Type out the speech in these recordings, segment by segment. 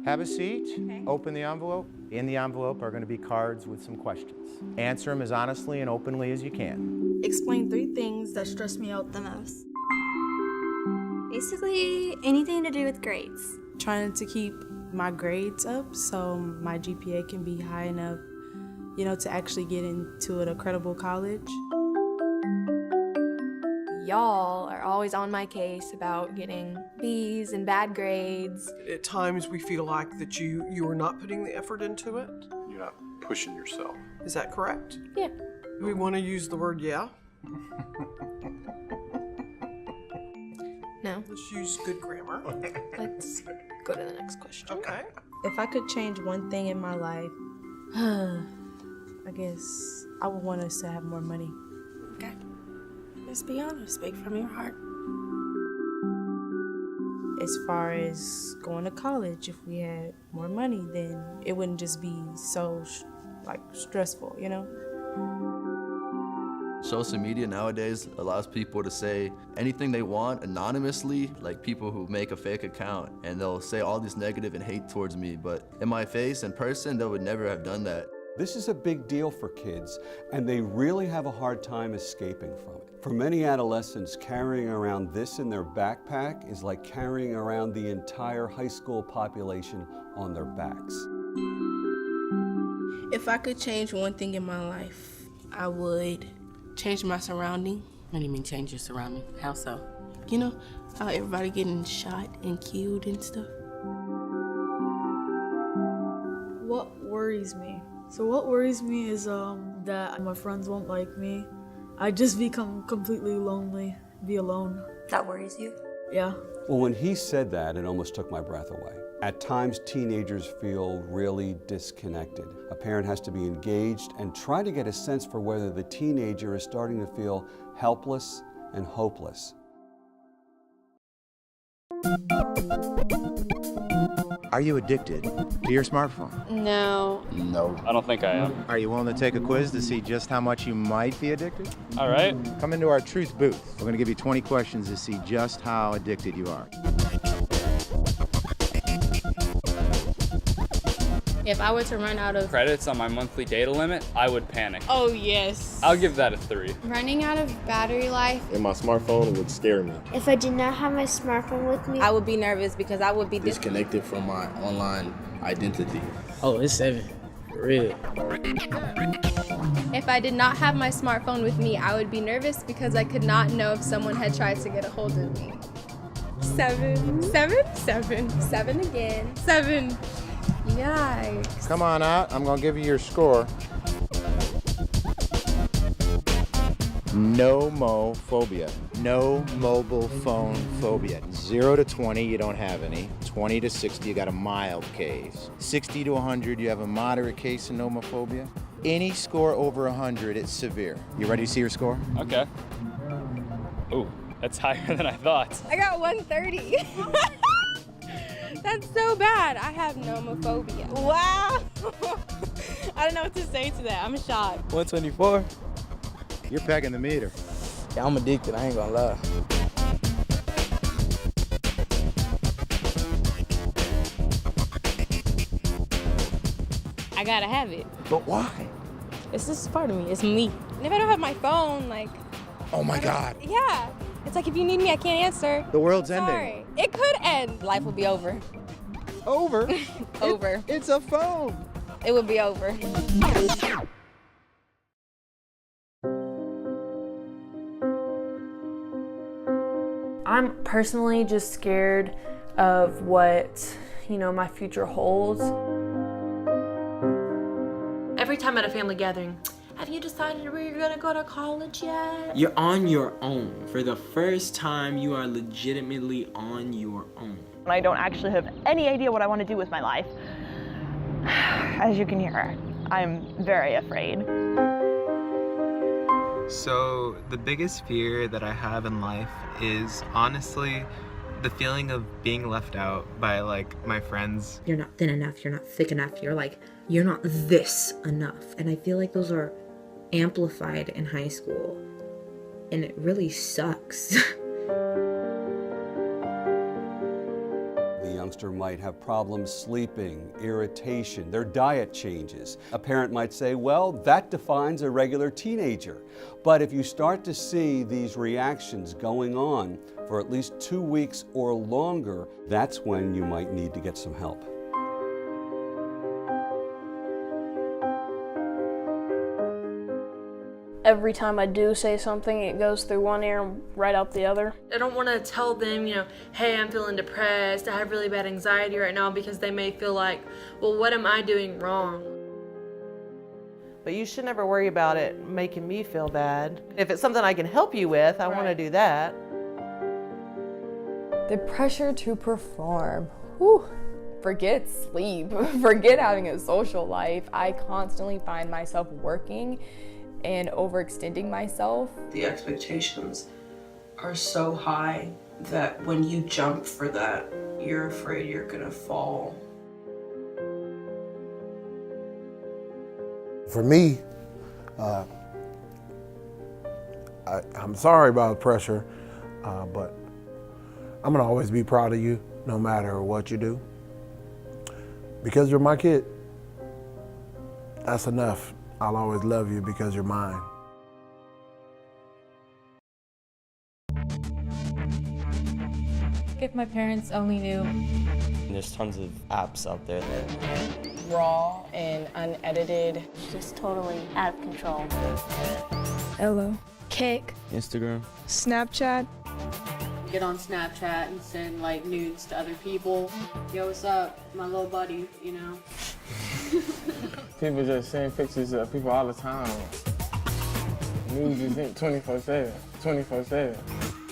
Have a seat, Okay. open the envelope. In the envelope are going to be cards with some questions. Answer them as honestly and openly as you can. Explain 3 things that stress me out the most. Basically, anything to do with grades. Trying to keep my grades up so my GPA can be high enough, to actually get into a credible college. Y'all are always on my case about getting B's and bad grades. At times we feel like that you are not putting the effort into it. You're not pushing yourself. Is that correct? Yeah. Do we want to use the word yeah? No. Let's use good grammar. Let's go to the next question. Okay. If I could change one thing in my life, I guess I would want us to have more money. Okay. Just be honest, speak from your heart. As far as going to college, if we had more money, then it wouldn't just be so stressful, Social media nowadays allows people to say anything they want anonymously, like people who make a fake account, and they'll say all this negative and hate towards me, but in my face, in person, they would never have done that. This is a big deal for kids, and they really have a hard time escaping from it. For many adolescents, carrying around this in their backpack is like carrying around the entire high school population on their backs. If I could change one thing in my life, I would change my surrounding. What do you mean change your surrounding? How so? You know how everybody getting shot and killed and stuff? What worries me? So what worries me is that my friends won't like me. I just become completely lonely, be alone. That worries you? Yeah. Well, when he said that, it almost took my breath away. At times, teenagers feel really disconnected. A parent has to be engaged and try to get a sense for whether the teenager is starting to feel helpless and hopeless. Are you addicted to your smartphone? No. No. I don't think I am. Are you willing to take a quiz to see just how much you might be addicted? All right. Come into our truth booth. We're going to give you 20 questions to see just how addicted you are. If I were to run out of Credits on my monthly data limit, I would panic. Oh, yes. I'll give that a 3. Running out of battery life. And my smartphone would scare me. If I did not have my smartphone with me, I would be nervous because I would be Disconnected from my online identity. Oh, it's 7. For real. If I did not have my smartphone with me, I would be nervous because I could not know if someone had tried to get a hold of me. 7. 7? 7. 7 again. 7. Yikes. Come on out. I'm going to give you your score. No-mo-phobia. No mobile phone phobia. 0 to 20, you don't have any. 20 to 60, you got a mild case. 60 to 100, you have a moderate case of nomophobia. Any score over 100, it's severe. You ready to see your score? Okay. Ooh, that's higher than I thought. I got 130. That's so bad. I have nomophobia. Wow. I don't know what to say to that. I'm shocked. 124. You're pegging the meter. Yeah, I'm addicted, I ain't gonna lie. I gotta have it. But why? It's just part of me. It's me. And if I don't have my phone, Oh my God. yeah. It's like if you need me, I can't answer. The world's ending. Sorry. It could end. Life will be over. Over? Over. It's a phone. It would be over. I'm personally just scared of what, my future holds. Every time at a family gathering, have you decided where you're gonna go to college yet? You're on your own. For the first time, you are legitimately on your own. I don't actually have any idea what I want to do with my life. As you can hear, I'm very afraid. So the biggest fear that I have in life is honestly the feeling of being left out by my friends. You're not thin enough, you're not thick enough, you're not this enough. And I feel like those are amplified in high school. And it really sucks. The youngster might have problems sleeping, irritation, their diet changes. A parent might say, well, that defines a regular teenager. But if you start to see these reactions going on for at least 2 weeks or longer, that's when you might need to get some help. Every time I do say something, it goes through one ear and right out the other. I don't want to tell them, hey, I'm feeling depressed, I have really bad anxiety right now, because they may feel like, well, what am I doing wrong? But you should never worry about it making me feel bad. If it's something I can help you with, I want to do that. The pressure to perform. Whew. Forget sleep, forget having a social life. I constantly find myself working and overextending myself. The expectations are so high that when you jump for that, you're afraid you're gonna fall. For me, I'm sorry about the pressure, but I'm gonna always be proud of you no matter what you do. Because you're my kid, that's enough. I'll always love you because you're mine. If my parents only knew. There's tons of apps out there. Raw and unedited. Just totally out of control. Hello. Cake. Instagram. Snapchat. Get on Snapchat and send like nudes to other people. Yo, what's up? My little buddy, People just send pictures of people all the time. News is 24/7, 24/7.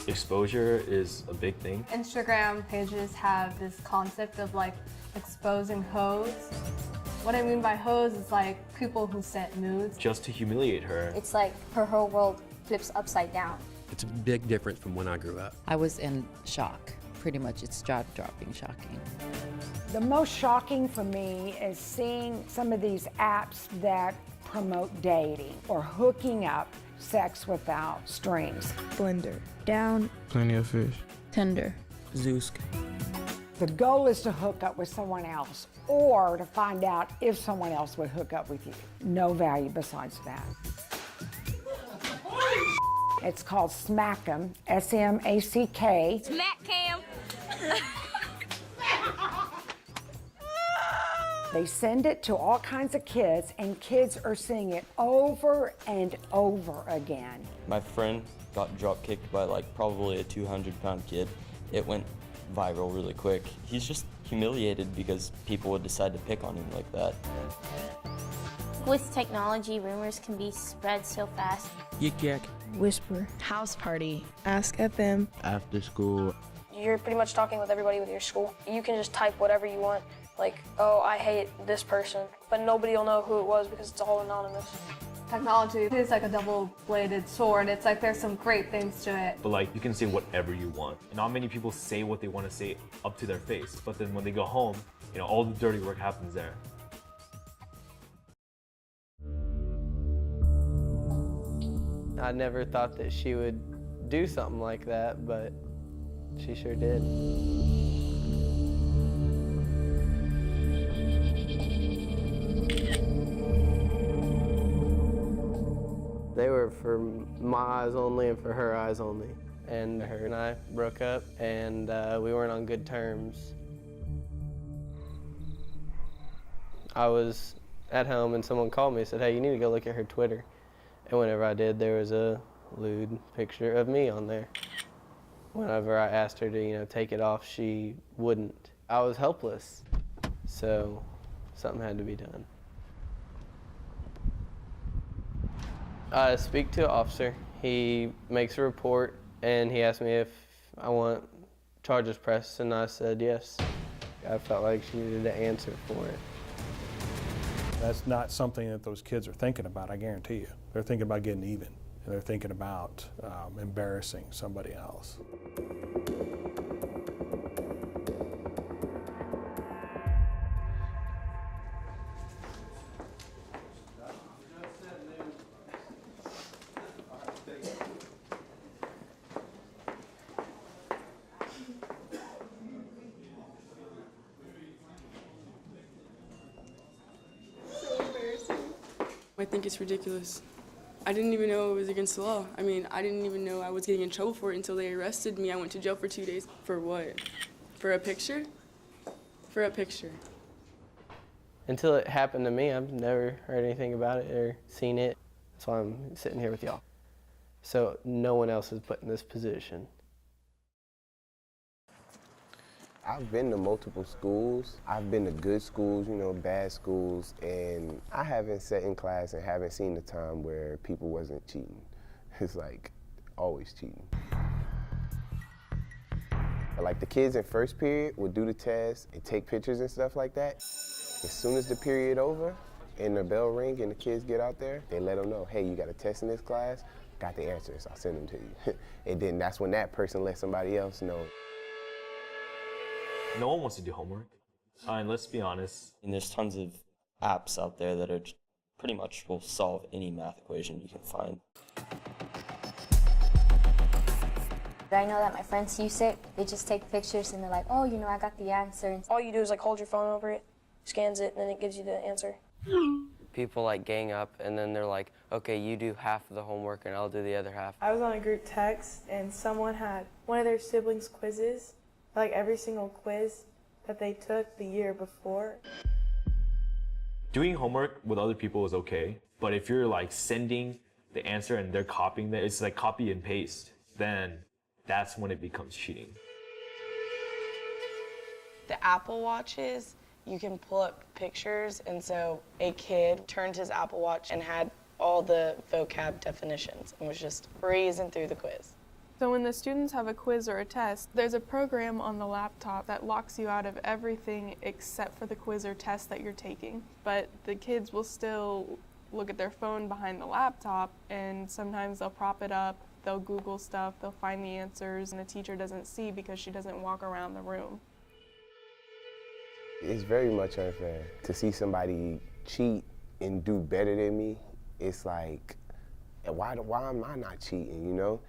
Exposure is a big thing. Instagram pages have this concept of like exposing hoes. What I mean by hoes is like people who sent nudes. Just to humiliate her. It's like her whole world flips upside down. It's a big difference from when I grew up. I was in shock. Pretty much it's jaw-dropping shocking. The most shocking for me is seeing some of these apps that promote dating or hooking up, sex without strings. Blender. Down. Plenty of fish. Tinder. Zoosk. The goal is to hook up with someone else or to find out if someone else would hook up with you. No value besides that. It's called Smack'em, S-M-A-C-K. Smack cam. They send it to all kinds of kids, and kids are seeing it over and over again. My friend got drop kicked by like probably a 200-pound kid. It went viral really quick. He's just humiliated because people would decide to pick on him like that. With technology, rumors can be spread so fast. Yik yak. Whisper. House party. Ask FM. After school. You're pretty much talking with everybody with your school. You can just type whatever you want. Like, oh, I hate this person. But nobody will know who it was because it's all anonymous. Technology is like a double-bladed sword. It's like there's some great things to it. But like you can say whatever you want. Not many people say what they want to say up to their face. But then when they go home, all the dirty work happens there. I never thought that she would do something like that, but she sure did. They were for my eyes only and for her eyes only. And her and I broke up, and we weren't on good terms. I was at home and someone called me and said, hey, you need to go look at her Twitter. And whenever I did, there was a lewd picture of me on there. Whenever I asked her to, take it off, she wouldn't. I was helpless, so something had to be done. I speak to an officer. He makes a report, and he asked me if I want charges pressed, and I said yes. I felt like she needed to answer for it. That's not something that those kids are thinking about, I guarantee you. They're thinking about getting even, and they're thinking about embarrassing somebody else. I think it's ridiculous. I didn't even know it was against the law. I mean, I didn't even know I was getting in trouble for it until they arrested me. I went to jail for 2 days. For what? For a picture? For a picture. Until it happened to me, I've never heard anything about it or seen it. That's why I'm sitting here with y'all. So no one else is put in this position. I've been to multiple schools. I've been to good schools, you know, bad schools, and I haven't sat in class and haven't seen the time where people wasn't cheating. It's like always cheating. Like the kids in first period would do the test and take pictures and stuff like that. As soon as the period over and the bell ring and the kids get out there, they let them know, hey, you got a test in this class, got the answers, I'll send them to you. And then that's when that person lets somebody else know. No one wants to do homework. And let's be honest. And there's tons of apps out there that are pretty much will solve any math equation you can find. I know that my friends use it. They just take pictures and they're like, oh, you know, I got the answer. All you do is like hold your phone over it, scans it, and then it gives you the answer. People like gang up and then they're like, okay, you do half of the homework and I'll do the other half. I was on a group text and someone had one of their siblings' quizzes, like every single quiz that they took the year before. Doing homework with other people is okay, but if you're like sending the answer and they're copying that, it's like copy and paste, then that's when it becomes cheating. The Apple Watches, you can pull up pictures, and so a kid turned his Apple Watch and had all the vocab definitions and was just breezing through the quiz. So when the students have a quiz or a test, there's a program on the laptop that locks you out of everything except for the quiz or test that you're taking. But the kids will still look at their phone behind the laptop, and sometimes they'll prop it up, they'll Google stuff, they'll find the answers, and the teacher doesn't see because she doesn't walk around the room. It's very much unfair to see somebody cheat and do better than me. It's like, why am I not cheating, you know?